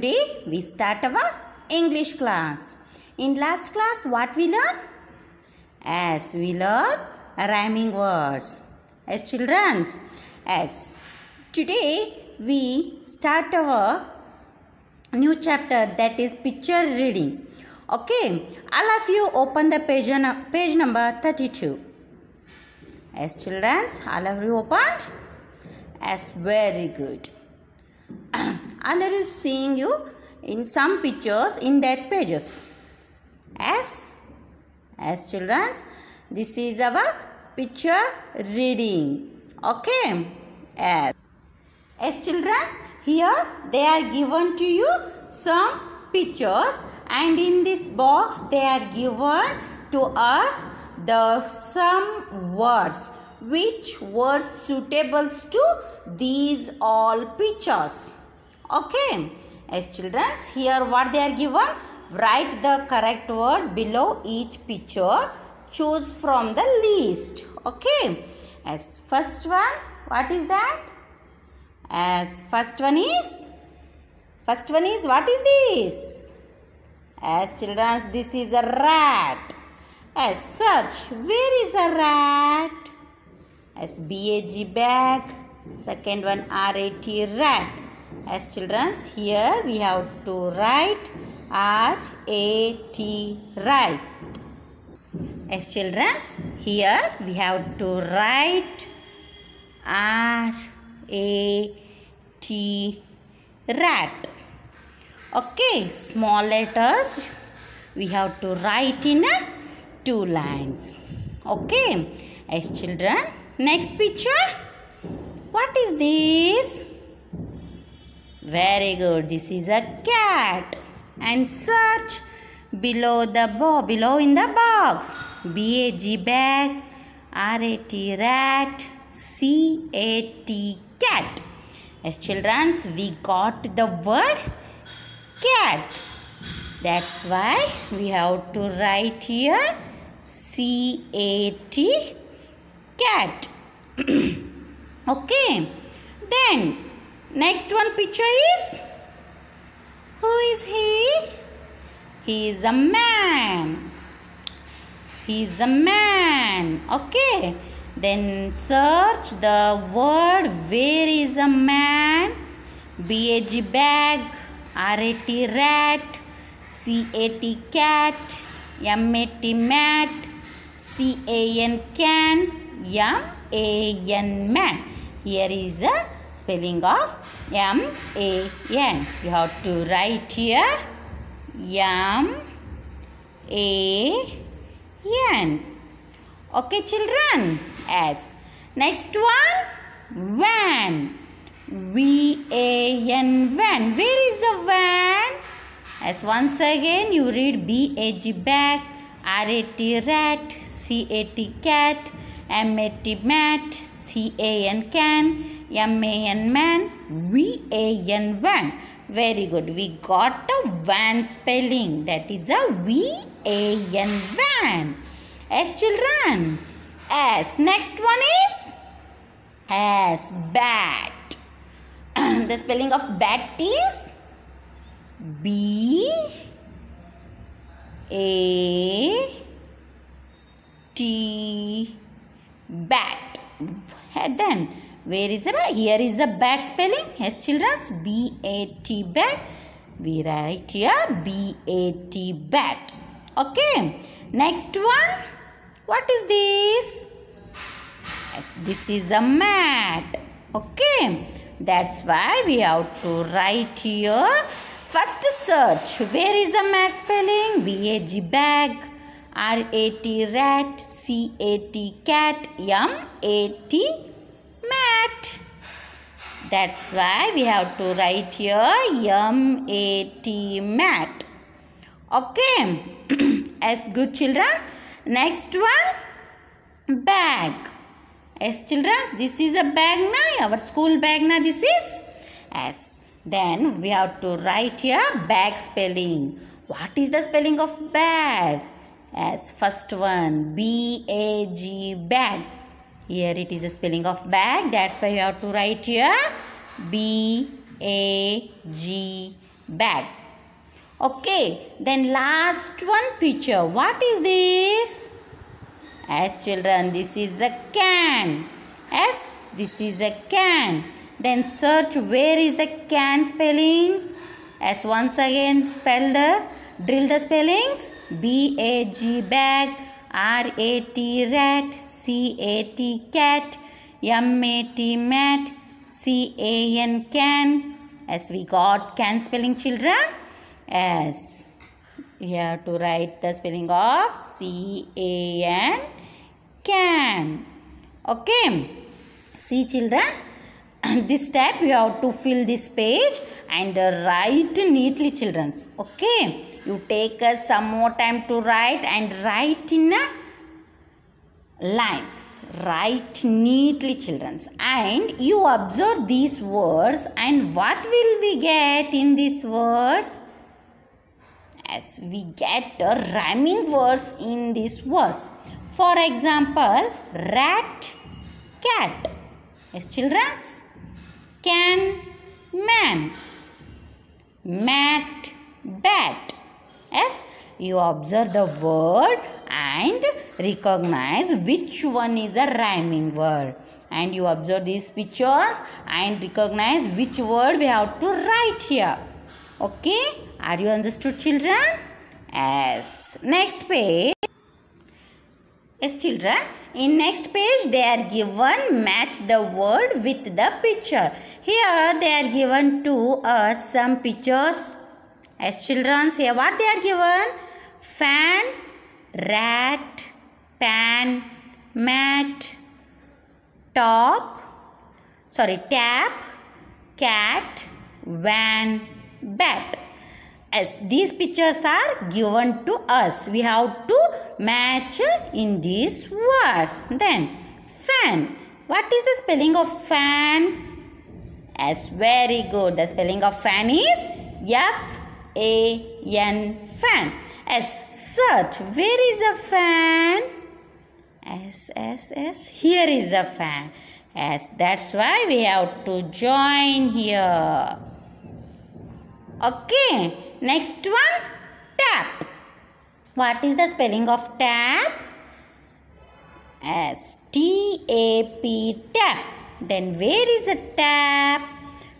Today we start our English class. In last class what we learned? As we learned rhyming words. As children, as today we start our new chapter, that is picture reading. Okay, all of you open the page number 32. As children, all of you opened? As very good. All are you seeing you in some pictures in that pages. As children, this is our picture reading. Okay. As children, here they are given to you some pictures, and in this box they are given to us some words. Which words suitable to these all pictures? Okay. As children, here what they are given? Write the correct word below each picture. Choose from the list. Okay. As first one, what is that? As first one is what is this? As children, this is a rat. As search, where is a rat? As bag, bag. Second one rat, rat. As children, here we have to write rat, right. As children, here we have to write rat, rat. Okay, small letters we have to write in 2 lines. Okay. As children, next picture. What is this? Very good. This is a cat. And search below in the box. bag, bag. rat, rat. cat, cat. As children, we got the word cat. That's why we have to write here cat, cat. Okay. Then next one picture is, who is he? He is a man. He is a man. Okay. Then search the word where is a man. bag, bag. rat, rat. cat, cat. mat, mat. can, man. Here is a spelling of man. You have to write here man. Okay, children. As next one, van. van. Where is a van? As once again you read bag, bag. rat, rat. cat, mat, mat. can, man. van. Very good. We got a van spelling. That is a van. As children, as next one is as bat. The spelling of bat is bat. Then where is the bat? Here is the bat spelling. As children, bat. We write here bat. Okay. Next one. What is this? Yes, this is a mat. Okay. That's why we have to write here. First search. Where is the mat spelling? bag, bag. rat, rat. cat, mat. That's why we have to write here mat. Okay. As good children. Next one, bag. As children, this is a bag na, our school bag na this is. As then we have to write here bag spelling. What is the spelling of bag? As first one, bag, bag. Here it is a spelling of bag. That's why you have to write here B-A-G, bag. Okay, then last one picture. What is this? As children, this is a can. Yes, this is a can. Then search where is the can spelling. As once again drill the spellings. B-A-G bag, R-A-T rat, C-A-T cat, M-A-T mat, C-A-N can. As we got can spelling, children. As we have to write the spelling of C-A-N, can. Okay. See children, this step you have to fill this page and write neatly children. Okay. You take some more time to write and write in lines. Write neatly children. And you observe these words and what will we get in these words? As we get rhyming words in these words. For example, rat, cat. Yes, children. Can, man. Mat, bat. Yes, you observe the word and recognize which one is a rhyming word. And you observe these pictures and recognize which word we have to write here. Okay, are you understood children? Yes. Next page. Yes children, in next page they are given match the word with the picture. Here they are given to us some pictures. As children, say what they are given. Fan, rat, pan, mat, tap, cat, van, bat. As these pictures are given to us, we have to match in these words. Then fan. What is the spelling of fan? As very good. The spelling of fan is F-A-N, fan. As search. Where is a fan? S. Here is a fan. As that's why we have to join here. Okay. Next one, tap. What is the spelling of tap? As T-A-P, tap. Then where is the tap?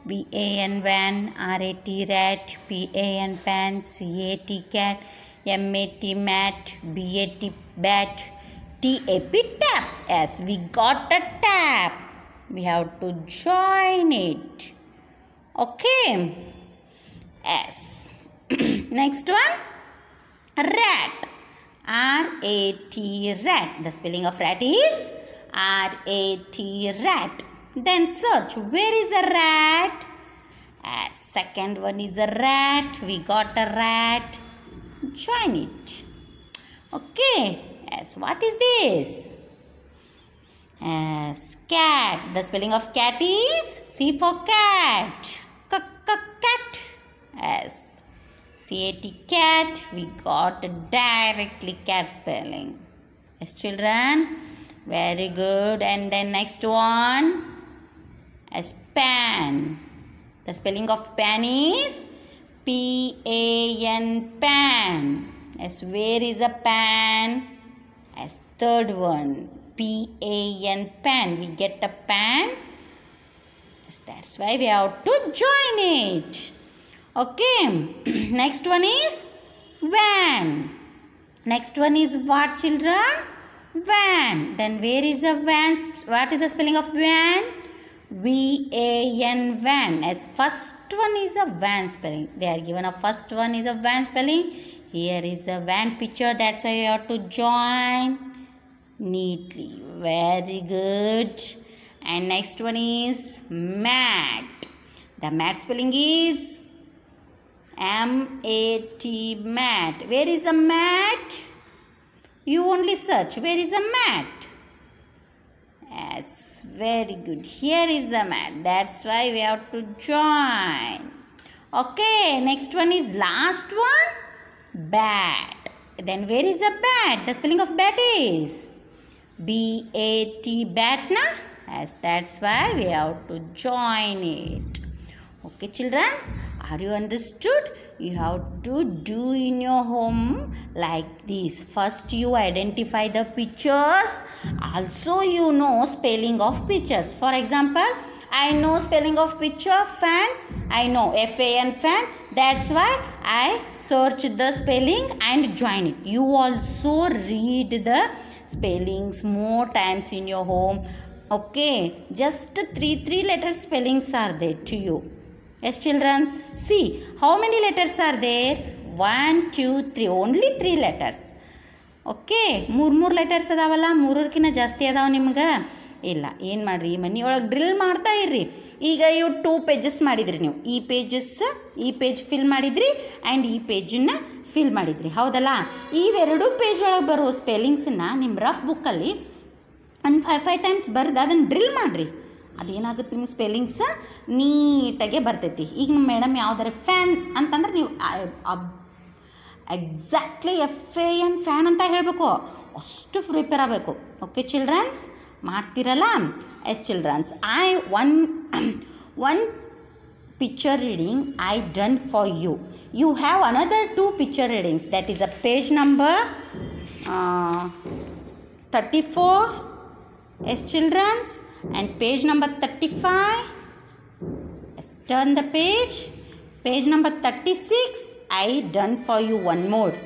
V-A-N, van, R-A-T, rat, P-A-N, pan, C-A-T, cat, M-A-T, mat, B-A-T, bat, T-A-P, tap. As we got a tap, we have to join it. Okay. S. Next one, rat. R-A-T, rat. The spelling of rat is R-A-T, rat. Then search. Where is a rat? Second one is a rat. We got a rat. Join it. Okay. Yes. What is this? Cat. The spelling of cat is C for cat. Cat. Yes. C-A-T, cat. We got directly cat spelling. Yes, children. Very good. And then next one. As pan. The spelling of pan is P-A-N, pan. As where is a pan? As third one. P-A-N, pan. We get a pan. Yes, that's why we have to join it. Okay. Next one is van. Next one is what children? Van. Then where is a van? What is the spelling of van? V-A-N, van. As first one is a van spelling. They are given a first one is a van spelling. Here is a van picture. That's why you have to join neatly. Very good. And next one is mat. The mat spelling is M-A-T, mat. Where is a mat? You only search. Where is a mat? Yes, very good. Here is the mat. That's why we have to join. Okay, next one is last one. Bat. Then where is a bat? The spelling of bat is B-A-T, bat na? Yes, that's why we have to join it. Okay, children. Are you understood? You have to do in your home like this. First you identify the pictures. Also you know spelling of pictures. For example, I know spelling of picture fan. I know F-A-N fan. That's why I search the spelling and join it. You also read the spellings more times in your home. Okay, just three letter spellings are there to you. Yes, children, see how many letters are there? 1, 2, 3. Only 3 letters. Okay ಮೂರು letters ಅದಾವಲ್ಲ, ಮೂರಕ್ಕಿಂತ ಜಾಸ್ತಿ ಅದಾವ ನಿಮ್ಗೆ ಇಲ್ಲ. ಏನು ಮಾಡಿರಿ, ಮನೆ ಒಳಗೆ drill ಮಾಡ್ತಾ ಇರ್ರಿ. ಈಗ ಇವು 2 ಪೇಜಸ್ ಮಾಡಿದ್ರಿ ನೀವು. ಈ ಪೇಜ್ ಫಿಲ್ ಮಾಡಿದ್ರಿ ಆ್ಯಂಡ್ ಈ ಪೇಜನ್ನು ಫಿಲ್ ಮಾಡಿದ್ರಿ, ಹೌದಲ್ಲ? ಇವೆರಡು ಪೇಜ್ ಒಳಗೆ ಬರೋ ಸ್ಪೆಲ್ಲಿಂಗ್ಸನ್ನು ನಿಮ್ಮ ರಫ್ ಬುಕ್ಕಲ್ಲಿ ಒಂದು 5 ಟೈಮ್ಸ್ ಬರೆದು ಅದನ್ನು ಡ್ರಿಲ್ ಮಾಡಿರಿ. ಅದೇನಾಗುತ್ತೆ, ನಿಮ್ಮ ಸ್ಪೆಲ್ಲಿಂಗ್ಸ ನೀಟಾಗೆ ಬರ್ತೈತಿ. ಈಗ ನಮ್ಮ ಮೇಡಮ್ ಯಾವ್ದಾರ ಫ್ಯಾನ್ ಅಂತಂದ್ರೆ ನೀವು ಎಕ್ಸಾಕ್ಟ್ಲಿ F-A-N ಫ್ಯಾನ್ ಅಂತ ಹೇಳಬೇಕು, ಅಷ್ಟು ಪ್ರಿಪೇರ್ ಆಗಬೇಕು. ಓಕೆ ಚಿಲ್ಡ್ರನ್ಸ್, ಮಾಡ್ತೀರಲ್ಲ? Yes childrens, one picture reading I done for you. You have another 2 picture readings. That is a page number 34. Yes childrens, and page number 35. Let's turn the page. Page number 36. I done for you one more.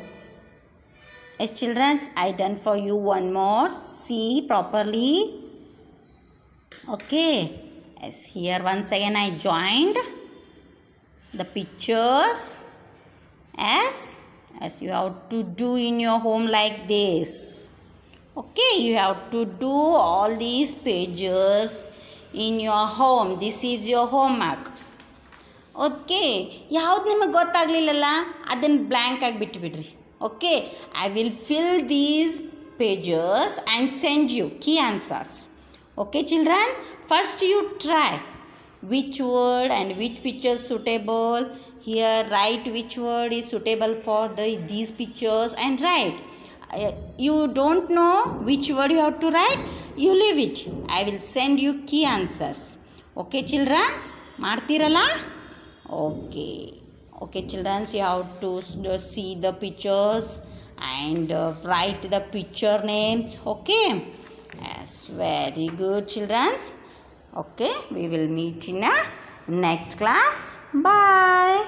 Yes children, I done for you one more. See properly. Okay. Yes, here once again I joined the pictures as you have to do in your home like this. Okay, you have to do all these pages in your home. This is your homework. Okay, ಯಾವ್ದು ನಿಮಗೆ ಗೊತ್ತಾಗಲಿಲ್ಲಲ್ಲ ಅದನ್ನು blank ಆಗಿ ಬಿಟ್ಟುಬಿಡ್ರಿ. Okay, I will fill these pages and send you key answers. Okay children, first you try which word and which picture suitable. Here write which word is suitable for these pictures and write. You don't know which word you have to write, you leave it. I will send you key answers. Okay children, ಮಾಡ್ತೀರಲ್ಲ? Okay children, you have to see the pictures and write the picture names. Okay, yes, very good children. Okay, we will meet in a next class. Bye.